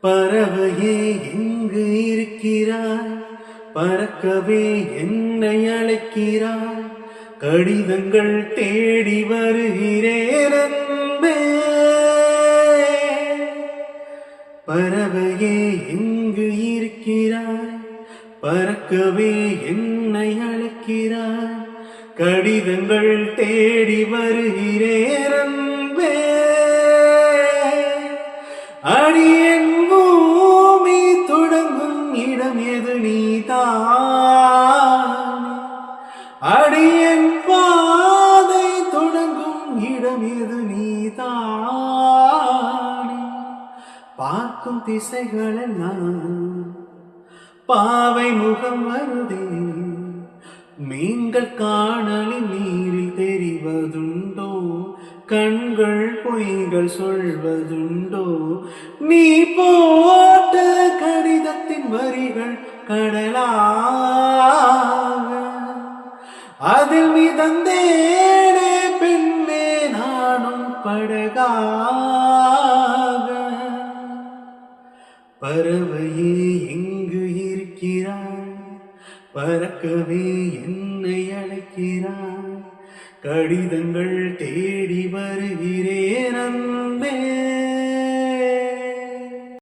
பறவையே எங்கு இருக்கிறாய்? பறக்கவே என்னை அழைக்கிறாய். கடிதங்கள் தேடி வருகிறேன் அன்பே. பறவையே எங்கு இருக்கிறாய்? பறக்கவே என்னை அழைக்கிறாய். கடிதங்கள் தேடி வருகிறேன் அன்பே. அடியேன் பூமி தொடங்கும் இடம் எது நீதான். அடியேன் பாதை தொடங்கும் இடம் எது நீதான். பார்க்கும் திசைகளெல்லாம் பாவை முகம் வருதே. மீன்கள் காணலில் நீரில் தெரிவதுண்டோ? கண்கள் பொய்கள் சொல்வதுண்டோ? நீ போட்ட கடிதத்தின் வரிகள் கடலாக, அதில் மிதந்தேனே பெண்ணே நானும் படகாக. பறவையே எங்கு இருக்கிறாய்? பறக்கவே என்னை அழைக்கிறாய். கடிதங்கள் தேடி வருகிறேன்.